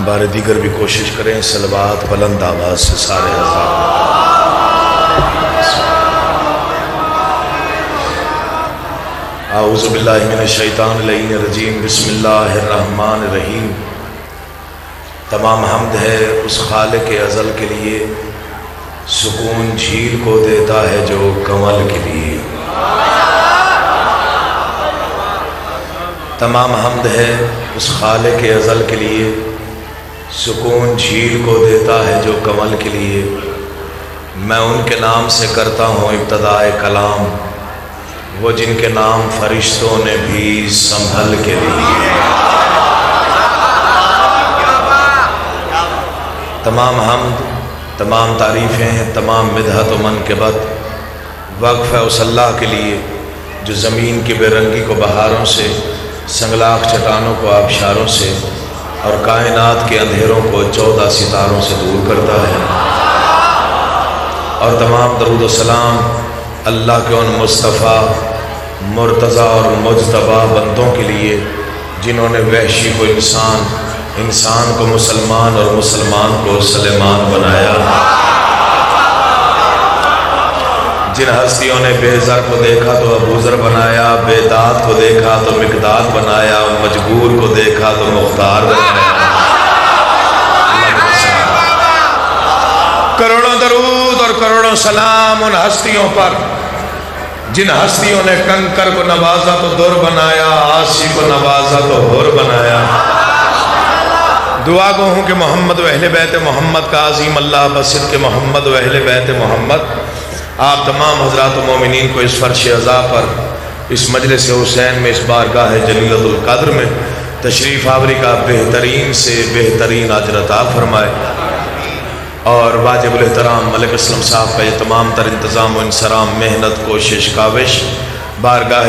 بار دیگر بھی کوشش کریں صلوات بلند آواز سے سارے ہزار. اعوذ باللہ من الشیطان اللعین الرجیم. بسم اللہ الرحمن الرحیم. تمام حمد ہے اس خالق ازل کے لیے، سکون جھیل کو دیتا ہے جو کنول کے لیے. تمام حمد ہے اس خالق ازل کے لیے، سکون جھیل کو دیتا ہے جو کنول کے لیے. میں ان کے نام سے کرتا ہوں ابتدائے کلام، وہ جن کے نام فرشتوں نے بھی سنبھل کے لیے. تمام حمد، تمام تعریفیں، تمام مدحت و منقبت وقف ہے اس اللہ کے لیے جو زمین کی بے رنگی کو بہاروں سے، سنگلاخ چٹانوں کو آبشاروں سے اور کائنات کے اندھیروں کو 14 ستاروں سے دور کرتا ہے. اور تمام درود و سلام اللہ کے ان مصطفیٰ، مرتضیٰ اور مجتبی بندوں کے لیے جنہوں نے وحشی کو انسان، انسان کو مسلمان اور مسلمان کو سلیمان بنایا. جن ہستیوں نے بے زر کو دیکھا تو ابو ذر بنایا، بے داد کو دیکھا تو مقداد بنایا، مجبور کو دیکھا تو مختار بنایا. کروڑوں درود اور کروڑوں سلام ان ہستیوں پر جن ہستیوں نے کنکر کو نوازا تو در بنایا، عاصی کو نوازا تو حر بنایا. دعا گو ہوں کہ محمد و اہل بیت محمد کا عظیم اللہ بصد کے محمد و اہل بیت محمد آپ تمام حضرات و مومنین کو اس فرش عزا پر، اس مجلس حسین میں، اس بارگاہ جلیلۃ القدر میں تشریف آوری کا بہترین سے بہترین اجر عطا فرمائے. اور واجب الاحترام ملک اسلم صاحب کا یہ تمام تر انتظام و انصرام، محنت، کوشش، کاوش بارگاہ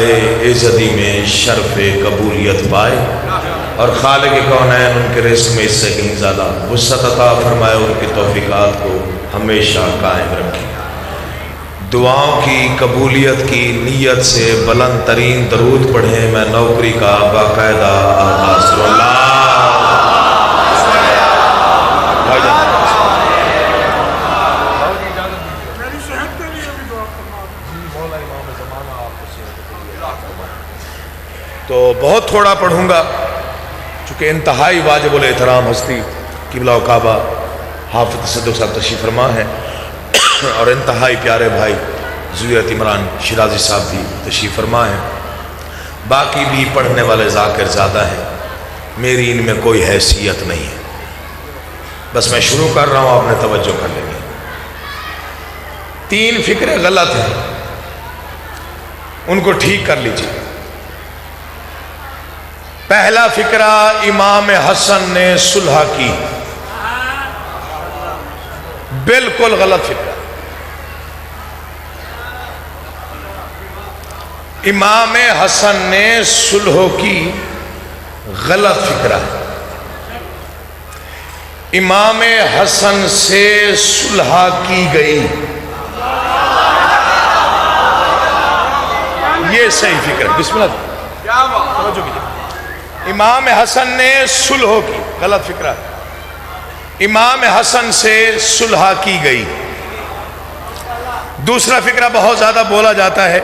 عزتی میں شرف قبولیت پائے اور خالق کونین ان کے رزق میں اس سے کہیں زیادہ وسعت عطا فرمائے، ان کی توفیقات کو ہمیشہ قائم رکھے. دعاؤں کی قبولیت کی نیت سے بلند ترین درود پڑھیں. میں نوکری کا باقاعدہ آغاز کروں. تو بہت تھوڑا پڑھوں گا چونکہ انتہائی واجب الاحترام ہستی قبلہ و کعبہ حافظ صدق صاحب تشریف فرما ہے اور انتہائی پیارے بھائی زویرت عمران شیرازی صاحب بھی تشریف فرما ہے. باقی بھی پڑھنے والے ذاکر زیادہ ہیں، میری ان میں کوئی حیثیت نہیں ہے. بس میں شروع کر رہا ہوں، آپ نے توجہ کر لیں گے. 3 فکریں غلط ہیں، ان کو ٹھیک کر لیجیے. پہلا فکرہ امام حسن نے صلح کی، بالکل غلط فکرہ. امام حسن نے صلح کی، غلط فکرہ ہے. امام حسن سے صلح کی گئی، یہ صحیح فکر ہے. بسم اللہ توجہ کیجیے. امام حسن نے صلح کی، غلط فکرہ ہے. امام حسن سے صلح کی گئی. دوسرا فکرہ بہت زیادہ بولا جاتا ہے،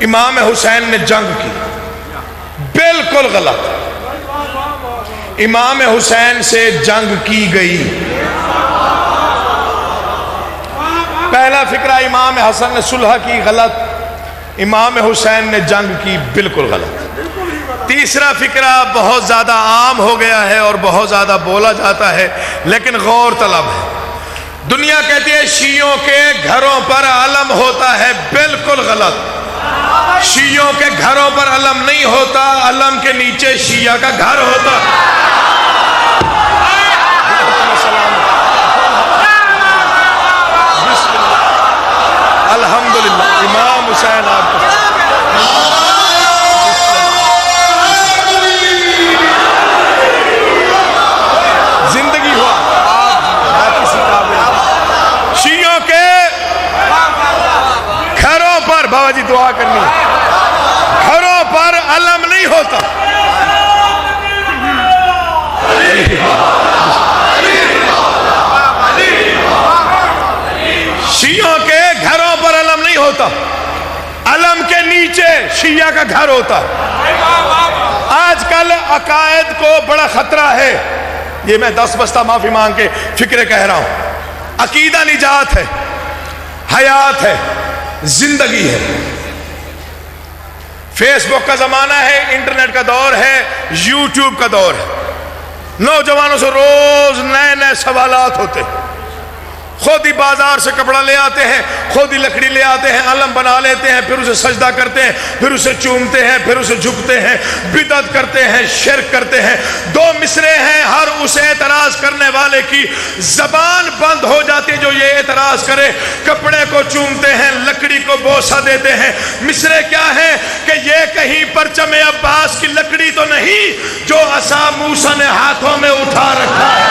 امام حسین نے جنگ کی، بالکل غلط. امام حسین سے جنگ کی گئی. پہلا فکرہ امام حسن نے صلح کی، غلط. امام حسین نے جنگ کی، بالکل غلط. تیسرا فکرہ بہت زیادہ عام ہو گیا ہے اور بہت زیادہ بولا جاتا ہے لیکن غور طلب ہے. دنیا کہتی ہے شیعوں کے گھروں پر علم ہوتا ہے، بالکل غلط. شیعوں کے گھروں پر علم نہیں ہوتا، علم کے نیچے شیعہ کا گھر ہوتا. الحمدللہ امام حسین آپ کو زندگی ہوا. شیعوں کے گھروں پر بابا جی دعا کرنی، گھروں پر علم نہیں ہوتا. ہوتا، علم کے نیچے شیعہ کا گھر ہوتا۔ آج کل عقائد کو بڑا خطرہ ہے، یہ میں 10 بستہ معافی مانگ کے فکرے کہہ رہا ہوں۔ عقیدہ نجات ہے، حیات ہے، زندگی ہے۔ فیس بک کا زمانہ ہے، انٹرنیٹ کا دور ہے، یوٹیوب کا دور ہے۔ نوجوانوں سے روز نئے نئے سوالات ہوتے ہیں، خود ہی بازار سے کپڑا لے آتے ہیں، خود ہی لکڑی لے آتے ہیں، علم بنا لیتے ہیں، پھر اسے سجدہ کرتے ہیں، پھر اسے چومتے ہیں، پھر اسے جھکتے ہیں، بدعت کرتے ہیں، شرک کرتے ہیں۔ 2 مصرے ہیں، ہر اس اعتراض کرنے والے کی زبان بند ہو جاتی ہے جو یہ اعتراض کرے۔ کپڑے کو چومتے ہیں، لکڑی کو بوسہ دیتے ہیں۔ مصرے کیا ہے کہ یہ کہیں پرچم عباس کی لکڑی تو نہیں جو عصا موسیٰ نے ہاتھوں میں اٹھا رکھا ہے۔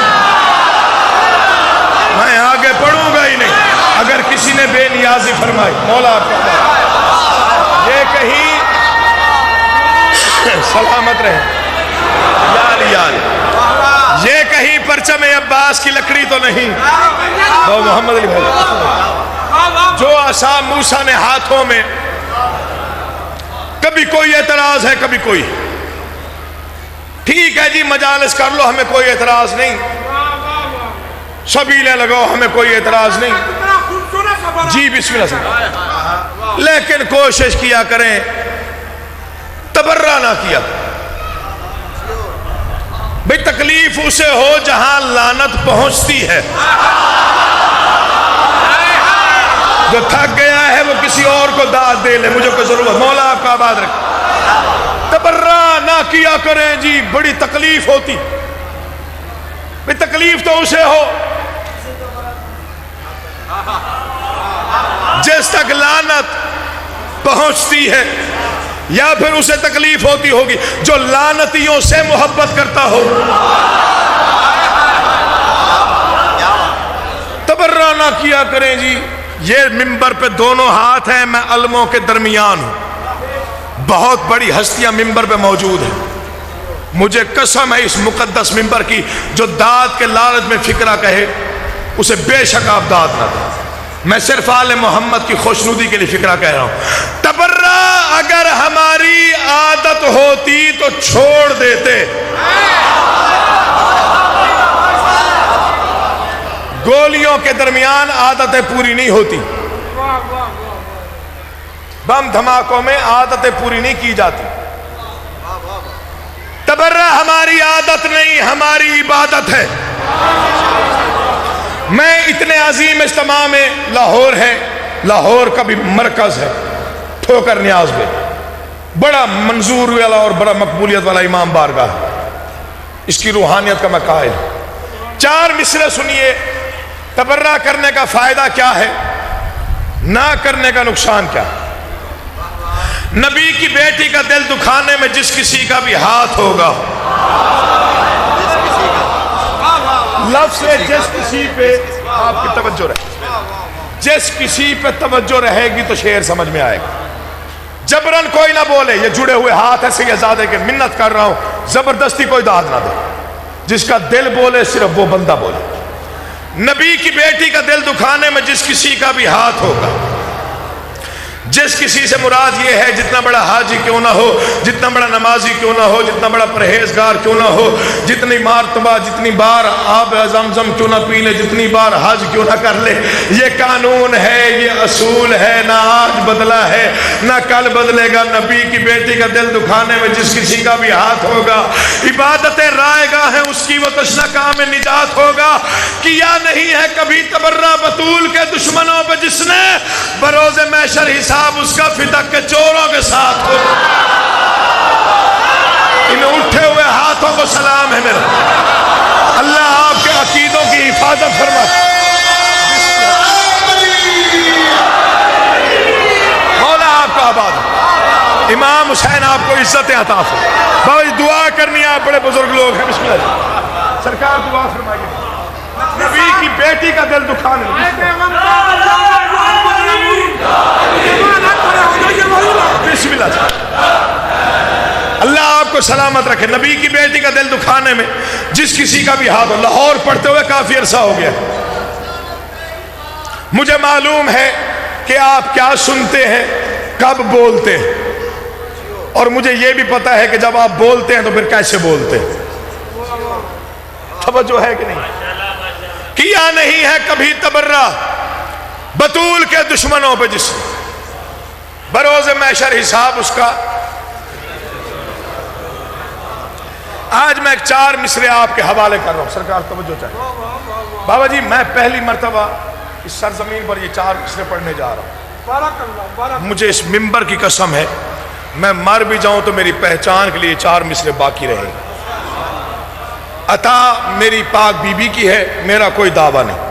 میں آگے پڑھوں گا ہی نہیں اگر کسی نے بے نیازی فرمائی۔ مولا آپ کا یہ کہیں سلامت رہے یہ کہیں پرچم عباس کی لکڑی تو نہیں تو محمد علی بھائی جو عصا موسیٰ نے ہاتھوں میں۔ کبھی کوئی اعتراض ہے، کبھی کوئی۔ ٹھیک ہے جی، مجالس کر لو، ہمیں کوئی اعتراض نہیں، شبیلیں لگاؤ، ہمیں کوئی اعتراض نہیں جی، بسم اللہ سے۔ لیکن کوشش کیا کریں، تبرہ نہ کیا۔ بھئی تکلیف اسے ہو جہاں لعنت پہنچتی ہے، جو تھک گیا ہے وہ کسی اور کو داد دے لے، مجھے کوئی ضرورت۔ مولا آپ کا آباد رکھے۔ تبرہ نہ کیا کریں جی، بڑی تکلیف ہوتی۔ بھئی تکلیف تو اسے ہو جس تک لعنت پہنچتی ہے، یا پھر اسے تکلیف ہوتی ہوگی جو لعنتیوں سے محبت کرتا ہو۔ تبرہ نہ کیا کریں جی۔ یہ ممبر پہ دونوں ہاتھ ہیں، میں علموں کے درمیان ہوں، بہت بڑی ہستیاں ممبر پہ موجود ہیں۔ مجھے قسم ہے اس مقدس ممبر کی، جو داد کے لالچ میں فکرہ کہے اسے بے شک آپ داد نہ دیں۔ میں صرف آل محمد کی خوشنودی کے لیے فکرہ کہہ رہا ہوں۔ تبرہ اگر ہماری عادت ہوتی تو چھوڑ دیتے۔ گولیوں کے درمیان عادتیں پوری نہیں ہوتی، بم دھماکوں میں عادتیں پوری نہیں کی جاتی۔ تبرہ ہماری عادت نہیں، ہماری عبادت ہے۔ میں اتنے عظیم اجتماع میں، لاہور ہے، لاہور کا بھی مرکز ہے ٹھوکر نیاز میں، بڑا منظور والا اور بڑا مقبولیت والا امام بارگاہ ہے، اس کی روحانیت کا میں قائل ہوں۔ 4 مصرے سنیے، تبرہ کرنے کا فائدہ کیا ہے، نہ کرنے کا نقصان کیا ہے۔ نبی کی بیٹی کا دل دکھانے میں جس کسی کا بھی ہاتھ ہوگا، لفظ ہے جس کسی پہ آپ کی توجہ رہے، جس کسی پہ توجہ رہے گی تو شعر سمجھ میں آئے گا۔ جبرن کوئی نہ بولے، یہ جڑے ہوئے ہاتھ ہے سیدزادے کے، منت کر رہا ہوں، زبردستی کوئی داد نہ دے، جس کا دل بولے صرف وہ بندہ بولے۔ نبی کی بیٹی کا دل دکھانے میں جس کسی کا بھی ہاتھ ہوگا، جس کسی سے مراد یہ ہے جتنا بڑا حاجی کیوں نہ ہو، جتنا بڑا نمازی کیوں نہ ہو، جتنا بڑا پرہیزگار کیوں نہ ہو، جتنی مرتبہ جتنی بار آب زمزم کیوں نہ پی لے، جتنی بار حج کیوں نہ کر لے، یہ قانون ہے، یہ اصول ہے، نہ آج بدلا ہے نہ کل بدلے گا۔ نبی کی بیٹی کا دل دکھانے میں جس کسی کا بھی ہاتھ ہوگا، عبادتیں رائے گاہ ہیں اس کی، وہ تشنہ کام میں نجات ہوگا۔ کیا نہیں ہے کبھی تبرہ بطول کے دشمنوں پہ جس نے، بروز محشر حساب اس کا فدق کے چوروں کے ساتھ ہو۔ ان اٹھے ہوئے ہاتھوں کو سلام ہے میرا، اللہ آپ کے عقیدوں کی حفاظت فرمائے۔ مولا آپ کا آباد، امام حسین آپ کو عزت عطا فرمائے۔ بھائی دعا کرنی ہے، آپ بڑے بزرگ لوگ ہیں، بسم اللہ سرکار دعا فرمائیے۔ نبی کی بیٹی کا دل دکھانے بسم اللہ، اللہ آپ کو سلامت رکھے۔ نبی کی بیٹی کا دل دکھانے میں جس کسی کا بھی ہاتھ ہو، لاہور پڑھتے ہوئے کافی عرصہ ہو گیا، مجھے معلوم ہے کہ آپ کیا سنتے ہیں، کب بولتے ہیں، اور مجھے یہ بھی پتا ہے کہ جب آپ بولتے ہیں تو پھر کیسے بولتے ہیں۔ توجہ ہے کہ نہیں؟ کیا نہیں ہے کبھی تبرہ بطول کے دشمنوں پہ، جس بروز محشر حساب اس کا۔ آج میں ایک 4 مصرے آپ کے حوالے کر رہا ہوں، سرکار توجہ چاہیے۔ بابا جی میں پہلی مرتبہ اس سرزمین پر یہ 4 مصرے پڑھنے جا رہا ہوں۔ مجھے اس منبر کی قسم ہے میں مر بھی جاؤں تو میری پہچان کے لیے 4 مصرے باقی رہیں گے۔ عطا میری پاک بی بی کی ہے، میرا کوئی دعویٰ نہیں۔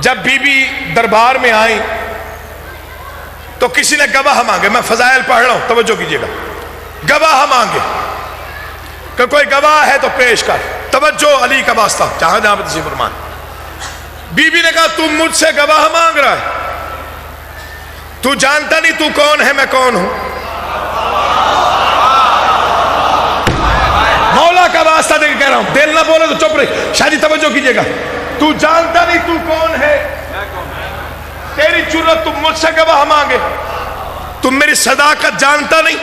جب بی بی دربار میں آئیں تو کسی نے گواہ مانگے، میں فضائل پڑھ رہا ہوں توجہ کیجئے گا، گواہ مانگے کہ کوئی گواہ ہے تو پیش کر، توجہ علی کا واسطہ، جہاں جہاں پہ تشریف فرمائیں۔ بی بی نے کہا تم مجھ سے گواہ مانگ رہا ہے، تو جانتا نہیں تو کون ہے میں کون ہوں؟ مولا کا واسطہ دے کے کہہ رہا ہوں، دل نہ بولے تو چپ رہی، شاہ جی توجہ کیجئے گا، تو جانتا نہیں تو کون ہے، تیری جرت تم مجھ سے گواہ مانگے، تم میری صداقت جانتا نہیں،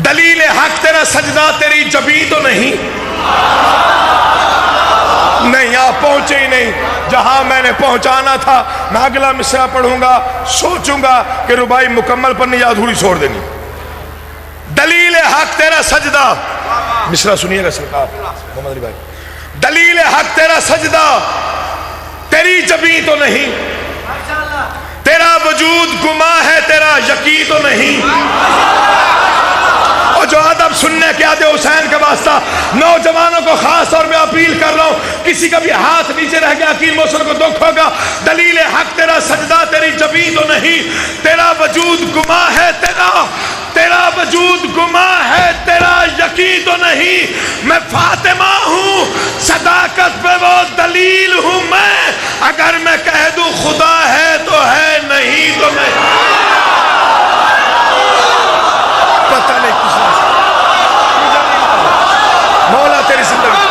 دلیل حق تیرا سجدہ تیری جبیں تو نہیں؟ نہیں آپ پہنچے ہی نہیں جہاں میں نے پہنچانا تھا۔ میں اگلا مصرع پڑھوں گا، سوچوں گا کہ ربائی مکمل پر نہیں ادھوری چھوڑ دینی۔ دلیل حق تیرا سجدہ، مصرع سنیے گا سرکار محمد علی بھائی، دلیل حق تیرا سجدہ تیری جبیں تو نہیں، تیرا وجود گما ہے تیرا یقین تو نہیں۔ اور جو ادب سننے کے آدھے حسین کا واسطہ نوجوانوں کو خاص طور پہ اپیل کر رہا ہوں، کسی کا بھی ہاتھ نیچے رہ گیا عقیل موصل کو دکھ ہوگا، دلیل حق تیرا سجدہ تیری جبیں تو نہیں، تیرا وجود گما ہے تیرا وجود گما ہے تیرا یقین تو نہیں۔ میں فاطمہ ہوں، صداقت پہ وہ دلیل ہوں میں، اگر میں کہہ دوں خدا ہے تو ہے، نہیں تو نہیں۔ پتہ نہیں کس مولا تیری زندگی،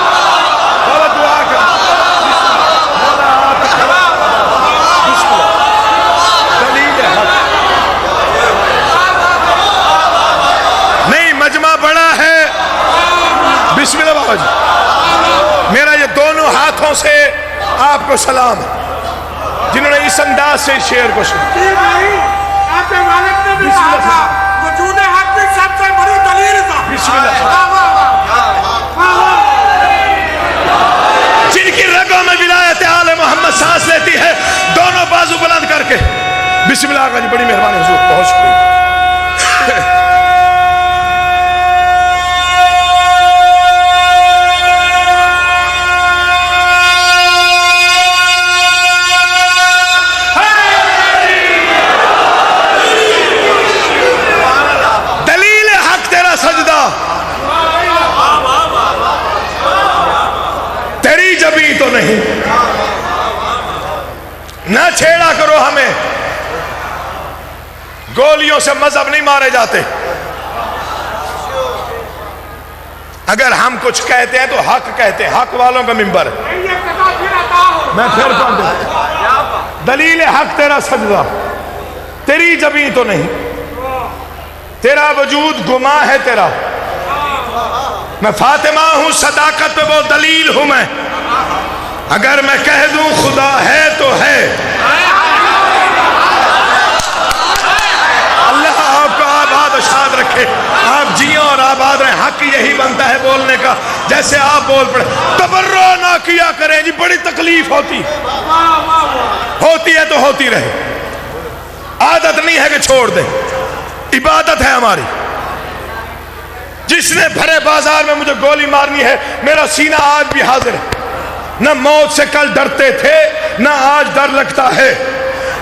مولا دعا کر، مولا آپ دلیل حق نہیں، مجمع بڑا ہے۔ بسم اللہ بابا جی، میرا یہ دونوں ہاتھوں سے آپ کو سلام ہے جنہوں نے اس انداز سے اس شعر کو سنا۔ آپ کے والد نے بھی کہا تھا وجود حق کی سب سے بڑی دلیل تھا۔ بسم اللہ، جن کی رگوں میں ولایت آل محمد سانس لیتی ہے، دونوں بازو بلند کر کے بسم اللہ کا جی، بڑی مہربانی حضور، بہت شکریہ۔ دلیل حق تیرا سجدہ تیری جبیں تو نہیں، نہ چھیڑا کرو ہمیں، گولیوں سے مذہب نہیں مارے جاتے۔ اگر ہم کچھ کہتے ہیں تو حق کہتے ہیں، حق والوں کا منبر ہے۔ میں پھر پڑھ دوں، دلیل حق تیرا سجدہ تیری جبیں تو نہیں، تیرا وجود گما ہے تیرا۔ میں فاطمہ ہوں، صداقت پہ وہ دلیل ہوں میں، اگر میں کہہ دوں خدا ہے تو ہے۔ اللہ آپ کو آباد و شاد رکھے، آپ جیوں اور آباد رہیں۔ حق یہی بنتا ہے بولنے کا، جیسے آپ بول پڑے۔ تبرع نہ کیا کریں جی، بڑی تکلیف ہوتی ہے تو ہوتی رہے، عادت نہیں ہے کہ چھوڑ دیں، عبادت ہے ہماری۔ جس نے بھرے بازار میں مجھے گولی مارنی ہے، میرا سینہ آج بھی حاضر ہے۔ نہ موت سے کل ڈرتے تھے، نہ آج ڈر لگتا ہے۔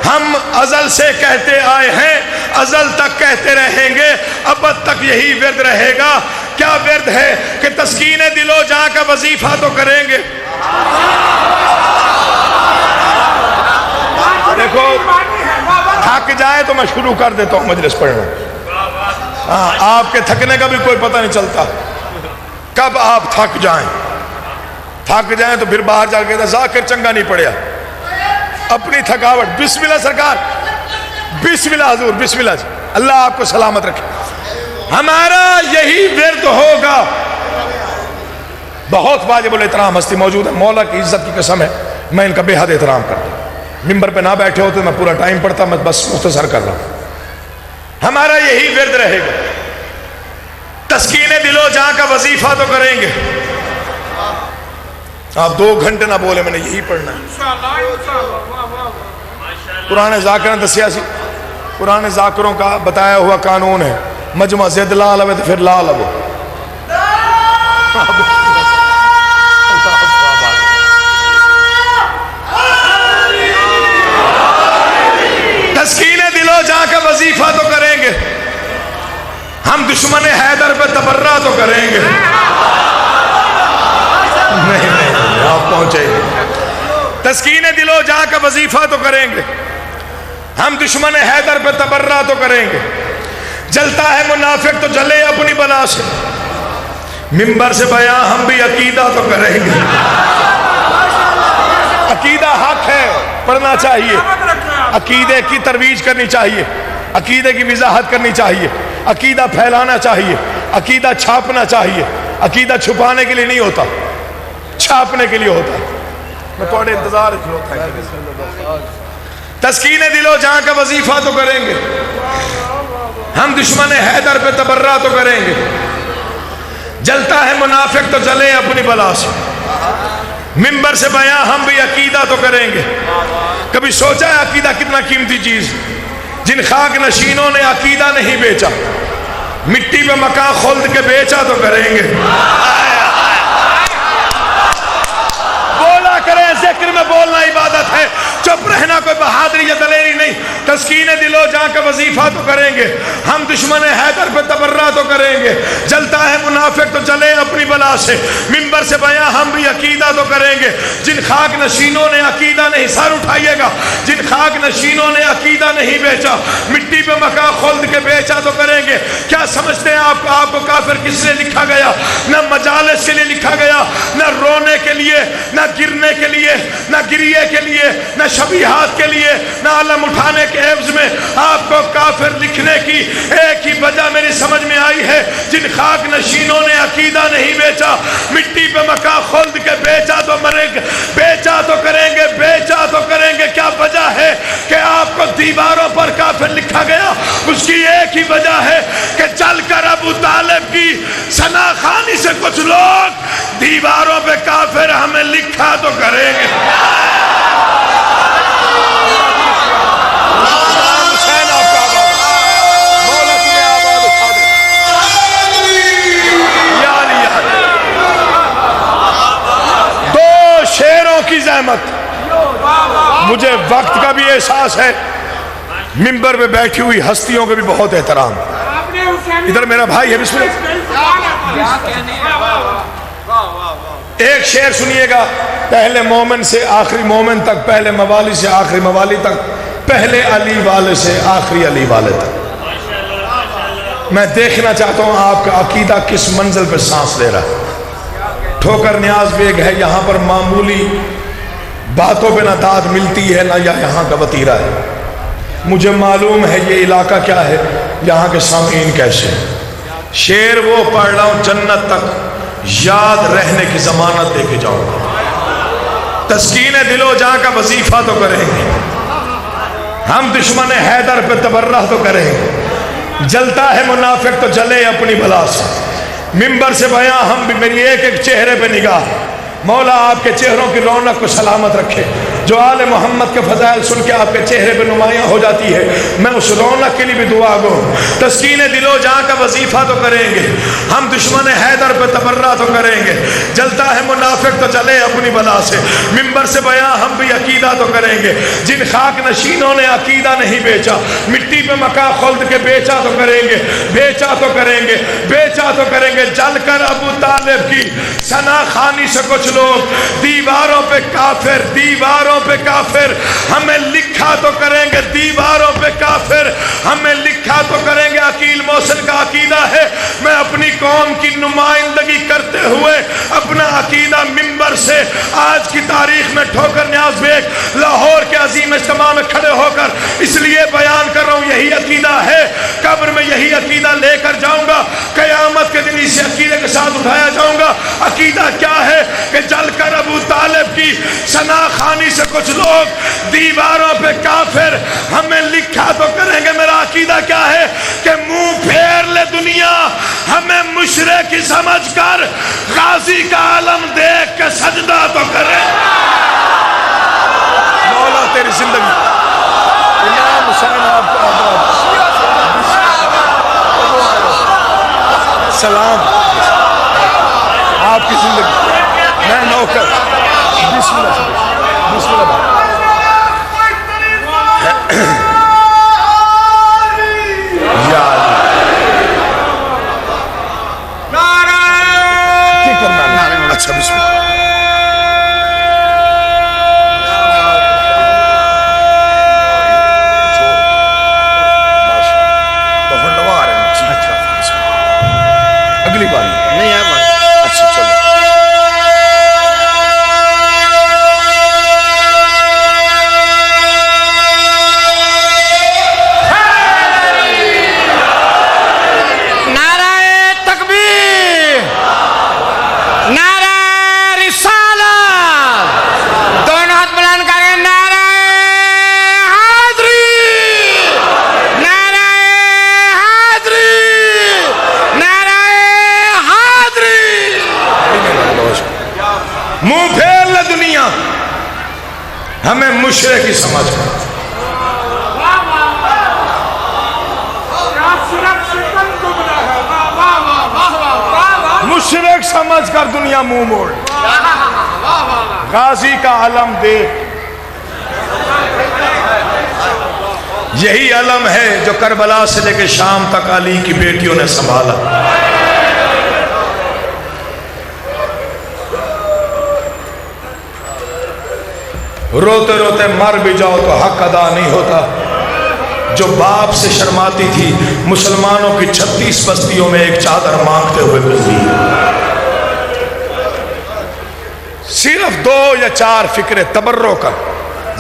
ہم ازل سے کہتے آئے ہیں، ازل تک کہتے رہیں گے، ابد تک یہی ورد رہے گا۔ کیا ورد ہے کہ تسکین دل و جاں کا وظیفہ تو کریں گے۔ دیکھو تھک جائے تو میں شروع کر دیتا ہوں مجلس پڑھنا۔ ہاں، آپ کے تھکنے کا بھی کوئی پتہ نہیں چلتا، کب آپ تھک جائیں تو پھر باہر جا کے کہتے ذاکر چنگا نہیں پڑیا، اپنی تھکاوٹ. بسم اللہ سرکار, بسم اللہ حضور, بسم اللہ جی, اللہ آپ کو سلامت رکھے. ہمارا یہی ورد ہوگا. بہت واجب الاحترام ہستی موجود ہے, مولا کی عزت کی قسم ہے میں ان کا بے حد احترام کرتا ہوں. ممبر پہ نہ بیٹھے ہوتے میں پورا ٹائم پڑھتا, میں بس مختصر کر رہا ہوں. ہمارا یہی ورد رہے گا. تسکین دل و جاں کا وظیفہ تو کریں گے. آپ 2 گھنٹے نہ بولے, میں نے یہی پڑھنا ہے. قرآن ذاکرہ دسیا سی, قرآن ذاکروں کا بتایا ہوا قانون ہے, مجمع زد لا لو تو پھر لا لو. تسکین دل و جاں کا وظیفہ تو کریں گے. ہم دشمن حیدر پہ تبرہ تو کریں گے. نہیں آپ پہنچے گے. تسکین دل و جاں کا وظیفہ تو کریں گے. ہم دشمن حیدر پہ تبرہ تو کریں گے. جلتا ہے منافق تو جلے اپنی بلا سے. ممبر سے بیان ہم بھی عقیدہ تو کریں گے. عقیدہ حق ہے, پڑھنا چاہیے. عقیدے کی ترویج کرنی چاہیے, عقیدے کی وضاحت کرنی چاہیے, عقیدہ پھیلانا چاہیے, عقیدہ چھاپنا چاہیے. عقیدہ چھپانے کے لیے نہیں ہوتا, چھاپنے کے لیے ہوتا ہے. میں تھوڑے انتظار ہوتا ہے. تسکین دل و جاں کا وظیفہ تو کریں گے. ہم دشمن حیدر پہ تبرہ تو کریں گے. جلتا ہے منافق تو جلے اپنی بلا سے. ممبر سے بیان ہم بھی عقیدہ تو کریں گے. کبھی سوچا ہے عقیدہ کتنا قیمتی چیز؟ جن خاک نشینوں نے عقیدہ نہیں بیچا, مٹی پہ مکان خلد کے بیچا تو کریں گے. بولا کریں, ذکر میں بولنا عبادت ہے, چپ رہنا کوئی بہادری یا دلیری نہیں. تسکین دل و جاں کا وظیفہ تو کریں گے. ہم دشمن حیدر پہ تبرہ تو کریں گے. جلتا ہے منافق تو جلے اپنی بلا سے. ممبر سے بیان ہم بھی عقیدہ تو کریں گے. جن خاک نشینوں نے عقیدہ نہیں, سر اٹھائیے گا, جن خاک نشینوں نے عقیدہ نہیں بیچا, مٹی پہ مکان خلد کے بیچا تو کریں گے. کیا سمجھتے ہیں آپ کو کافر کس لیے لکھا گیا؟ نہ مجالس کے لیے لکھا گیا, نہ رونے کے لیے, نہ گرنے کے لیے, نہ گریے کے لیے, نہ شبیہات کے لیے, نہ علم اٹھانے کے عوض میں. آپ کو کافر لکھنے کی ایک ہی وجہ میری سمجھ میں آئی ہے, جن خاک نشینوں نے عقیدہ نہیں بیچا, مٹی پہ مکان خلد کے بیچا تو مریں گے, بیچا تو کریں گے, بیچا تو کریں گے. کیا وجہ ہے کہ آپ کو دیواروں پر کافر لکھا گیا؟ اس کی ایک ہی وجہ ہے کہ چل کر ابو طالب کی ثنا خوانی سے کچھ لوگ دیواروں پہ کافر ہمیں لکھا تو کریں گے. شیروں کی زحمت, مجھے وقت کا بھی احساس ہے, ممبر پہ بیٹھی ہوئی ہستیوں کا بھی بہت احترام. ادھر میرا بھائی ہے, بسم اللہ. ایک شعر سنیے گا, پہلے مومن سے آخری مومن تک, پہلے موالی سے آخری موالی تک, پہلے علی والے سے آخری علی والے تک. میں دیکھنا چاہتا ہوں آپ کا عقیدہ کس منزل پہ سانس لے رہا ہے. ٹھوکر نیاز بیگ ہے, یہاں پر معمولی باتوں پہ نہ داد ملتی ہے, نہ یہاں کا وطیرہ ہے. مجھے معلوم ہے یہ علاقہ کیا ہے, یہاں کے سامعین کیسے ہیں. شعر وہ پڑھ رہا ہوں, جنت تک یاد رہنے کی ضمانت دے کے جاؤں گا. تسکین دل و جاں کا وظیفہ تو کریں گے. ہم دشمن حیدر پہ تبرہ تو کریں گے. جلتا ہے منافق تو جلے اپنی بلا سے. ممبر سے بیان ہم بھی, میری ایک ایک چہرے پہ نگاہ, مولا آپ کے چہروں کی رونق کو سلامت رکھے. جو آل محمد کے فضائل سن کے آپ کے چہرے پہ نمایاں ہو جاتی ہے, میں اس رونق کے لیے بھی دعا گو. تسکین دل و جاں کا وظیفہ تو کریں گے. ہم دشمن حیدر پہ تبرہ تو کریں گے. جلتا ہے منافق تو چلے اپنی بلا سے. ممبر سے بیان ہم بھی عقیدہ تو کریں گے. جن خاک نشینوں نے عقیدہ نہیں بیچا, مٹی پہ مکان خلد کے بیچا تو کریں گے, بیچا تو کریں گے, بیچا تو کریں گے. جل کر ابو طالب کی ثنا خوانی سے کچھ لوگ دیواروں پہ کافر, دیواروں دیواروں پہ کافر ہمیں لکھا تو کریں گے، دیواروں پہ کافر ہمیں لکھا تو کریں گے۔ عقیل محسن کا عقیدہ ہے میں اپنی قوم کی نمائندگی کرتے ہوئے اپنا عقیدہ منبر سے آج کی تاریخ میں ٹھوکر نیاز بیگ لاہور کے عظیم اجتماع میں کھڑے ہو کر اس لیے بیان کر رہا ہوں، یہی عقیدہ ہے، قبر میں یہی عقیدہ لے کر جاؤں گا، قیامت کے دن اسی عقیدے کے ساتھ اٹھایا جاؤں گا۔ عقیدہ کیا ہے کہ جل کر ابو طالب کی ثنا خوانی سے کچھ لوگ دیواروں پہ کافر ہمیں لکھا تو کریں گے۔ میرا عقیدہ کیا ہے کہ منہ پھیر لے دنیا ہمیں مشرک کی سمجھ کر غازی کا علم دیکھ کے سجدہ تو کرے۔ مولا تیری زندگی امام حسین آپ کو سلام، آپ کی زندگی میں نوکر، بسم اللہ بسم اللہ۔ یا کیا کرنا ہے؟ اچھا بسم اللہ۔ اگلی باری نہیں ہے بات، اچھا چلو۔ منہ پھیر لے دنیا ہمیں مشرک کی سمجھ کر، مشرک سمجھ کر دنیا منہ موڑ، غازی کا علم دیکھ۔ یہی علم ہے جو کربلا سے لے کے شام تک علی کی بیٹیوں نے سنبھالا۔ روتے روتے مر بھی جاؤ تو حق ادا نہیں ہوتا۔ جو باپ سے شرماتی تھی مسلمانوں کی 36 بستیوں میں ایک چادر مانگتے ہوئے گزری۔ صرف 2 یا 4 فکرے تبرو کر،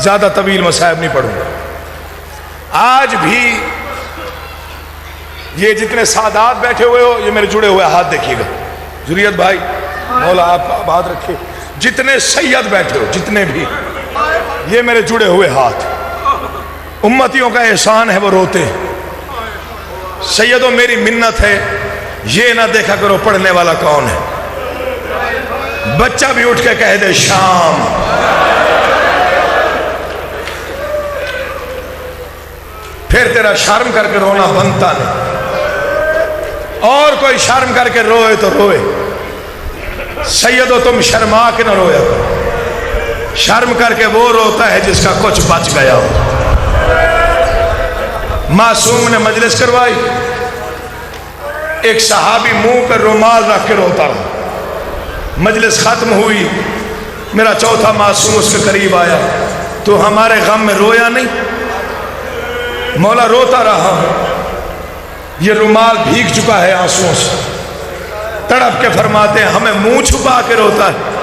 زیادہ طویل مصائب نہیں پڑھوں گا۔ آج بھی یہ جتنے سادات بیٹھے ہوئے ہو، یہ میرے جڑے ہوئے ہاتھ دیکھیے گا، ذریت بھائی مولا آپ ہاتھ رکھے، جتنے سید بیٹھے ہو جتنے بھی، یہ میرے جڑے ہوئے ہاتھ، امتیوں کا احسان ہے وہ روتے ہیں۔ سیدوں میری منت ہے یہ نہ دیکھا کرو پڑھنے والا کون ہے، بچہ بھی اٹھ کے کہہ دے شام، پھر تیرا شرم کر کے رونا بنتا نہیں، اور کوئی شرم کر کے روئے تو روئے۔ سیدوں تم شرما کے نہ رویا کرو، شرم کر کے وہ روتا ہے جس کا کچھ بچ گیا ہو۔ معصوم نے مجلس کروائی، ایک صحابی منہ پر رومال رکھ کے روتا رہا، مجلس ختم ہوئی، میرا چوتھا معصوم اس کے قریب آیا، تو ہمارے غم میں رویا نہیں؟ مولا روتا رہا، یہ رومال بھیگ چکا ہے آنسوؤں سے، تڑپ کے فرماتے ہیں ہمیں منہ چھپا کے روتا ہے۔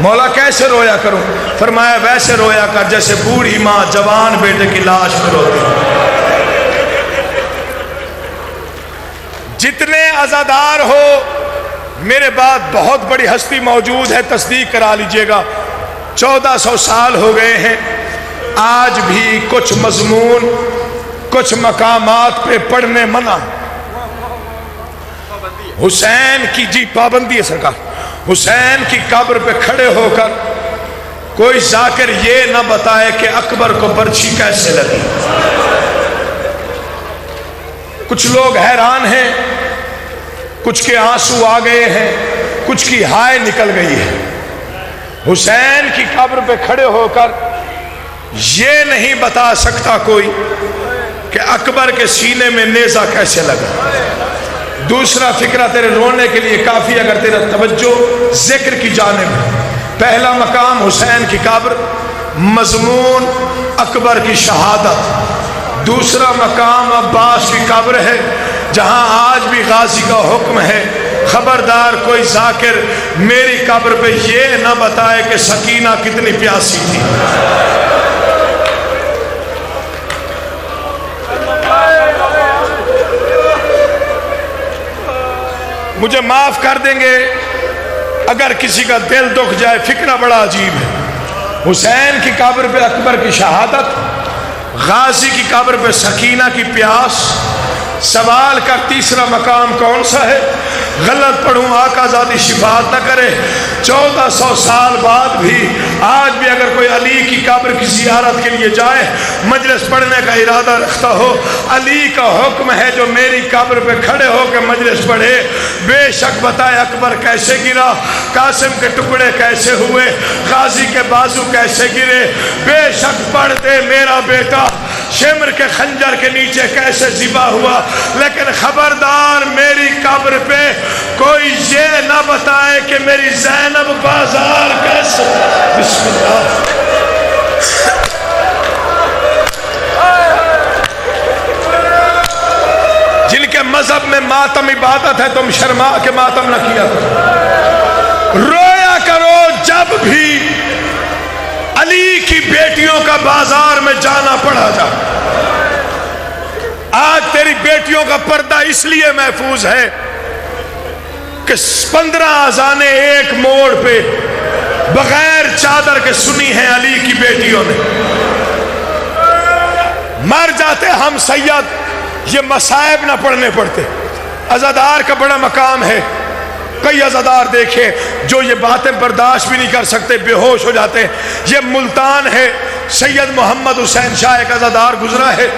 مولا کیسے رویا کروں؟ فرمایا ویسے رویا کر جیسے بوڑھی ماں جوان بیٹے کی لاش میں روتی ہے۔ جتنے عزادار ہو، میرے بعد بہت بڑی ہستی موجود ہے، تصدیق کرا لیجئے گا، 1400 سال ہو گئے ہیں، آج بھی کچھ مضمون کچھ مقامات پہ پڑھنے منع۔ حسین کی جی پابندی ہے سرکار، حسین کی قبر پہ کھڑے ہو کر کوئی ذاکر یہ نہ بتائے کہ اکبر کو برچھی کیسے لگی۔ کچھ لوگ حیران ہیں، کچھ کے آنسو آ گئے ہیں، کچھ کی ہائے نکل گئی ہے۔ حسین کی قبر پہ کھڑے ہو کر یہ نہیں بتا سکتا کوئی کہ اکبر کے سینے میں نیزہ کیسے لگا۔ دوسرا فکرہ تیرے رونے کے لیے کافی، اگر تیرا توجہ ذکر کی جانب ہے، پہلا مقام حسین کی قبر، مضمون اکبر کی شہادت۔ دوسرا مقام عباس کی قبر ہے، جہاں آج بھی غازی کا حکم ہے، خبردار کوئی ذاکر میری قبر پہ یہ نہ بتائے کہ سکینہ کتنی پیاسی تھی۔ مجھے معاف کر دیں گے اگر کسی کا دل دکھ جائے، فکرہ بڑا عجیب ہے۔ حسین کی قبر پہ اکبر کی شہادت، غازی کی قبر پہ سکینہ کی پیاس۔ سوال کا تیسرا مقام کون سا ہے؟ غلط پڑھوں آقا ذاتی شفاعت نہ کرے، 1400 سال بعد بھی آج بھی اگر کوئی علی کی قبر کی زیارت کے لیے جائے، مجلس پڑھنے کا ارادہ رکھتا ہو، علی کا حکم ہے جو میری قبر پہ کھڑے ہو کے مجلس پڑھے، بے شک بتائے اکبر کیسے گرا، قاسم کے ٹکڑے کیسے ہوئے، غازی کے بازو کیسے گرے، بے شک پڑھ دے میرا بیٹا شمر کے خنجر کے نیچے کیسے ذبح ہوا، لیکن خبردار میری قبر پہ کوئی یہ نہ بتائے کہ میری زینب بازار کیسے۔ بسم اللہ۔ جن کے مذہب میں ماتم عبادت ہے، تم شرما کے ماتم نہ کیا کرو، رویا کرو جب بھی علی کی بیٹیوں کا بازار میں جانا پڑا جا۔ آج تیری بیٹیوں کا پردہ اس لیے محفوظ ہے کہ 15 اذانیں ایک موڑ پہ بغیر چادر کے سنی ہیں علی کی بیٹیوں نے۔ مر جاتے ہم سید، یہ مصائب نہ پڑھنے پڑتے۔ عزادار کا بڑا مقام ہے، کئی عزادار دیکھے جو یہ باتیں برداشت بھی نہیں کر سکتے، بے ہوش ہو جاتے ہیں۔ یہ ملتان ہے، سید محمد حسین شاہ ایک عزادار گزرا ہے،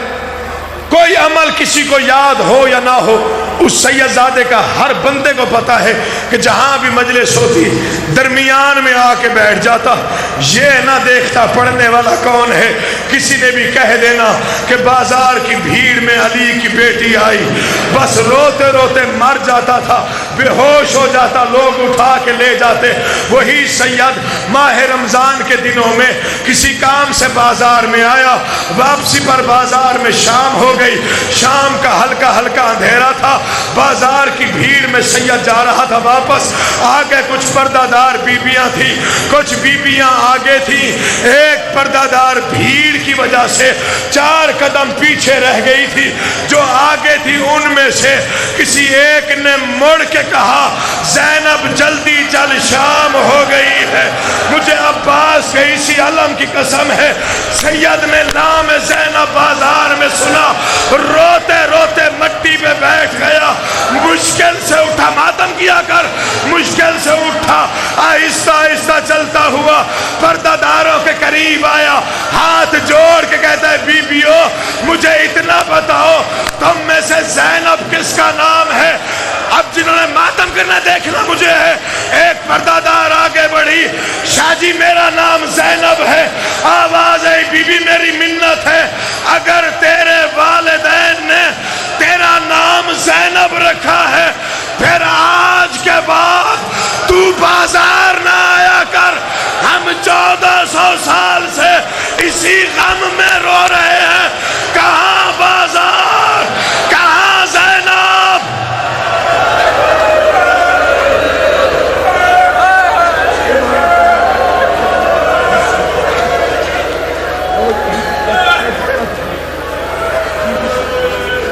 کوئی عمل کسی کو یاد ہو یا نہ ہو، اس سید زادے کا ہر بندے کو پتا ہے کہ جہاں بھی مجلس ہوتی درمیان میں آ کے بیٹھ جاتا، یہ نہ دیکھتا پڑھنے والا کون ہے۔ کسی نے بھی کہہ دینا کہ بازار کی بھیڑ میں علی کی بیٹی آئی، بس روتے روتے مر جاتا تھا، بے ہوش ہو جاتا، لوگ اٹھا کے لے جاتے۔ وہی سید ماہ رمضان کے دنوں میں کسی کام سے بازار میں آیا، واپسی پر بازار میں شام ہو گئی، شام کا ہلکا ہلکا اندھیرا تھا، بازار کی بھیڑ میں سید جا رہا تھا واپس، آگے کچھ پردہ دار بیبیاں تھیں، کچھ بیبیاں آگے تھیں، ایک پردہ دار بھیڑ کی وجہ سے 4 قدم پیچھے رہ گئی تھی، جو آگے تھی ان میں سے کسی ایک نے مڑ کے کہا زینب جلدی چل شام ہو گئی ہے۔ مجھے عباس کے اسی علم کی قسم ہے، سید نے نام زینب بازار میں سنا، روتے روتے مٹی پہ بیٹھ گیا، مشکل سے اٹھا، ماتم کیا کر، مشکل سے اٹھا، آہستہ آہستہ چلتا ہوا پردہ داروں کے قریب آیا، ہاتھ جوڑ کے کہتا ہے بیبیو مجھے اتنا بتاؤ تم میں سے زینب کس کا نام ہے؟ اب جنہوں نے ماتم کرنا دیکھنا مجھے ہے۔ ایک پردہ دار آگے بڑھی، شاہ جی میرا نام زینب ہے۔ آواز ہے بی بی میری منت ہے، اگر تیرے والدین نے تیرا نام زینب رکھا ہے پھر آج کے بعد تو بازار نہ آیا کر، ہم 1400 سال سے اسی غم میں رو رہے ہیں،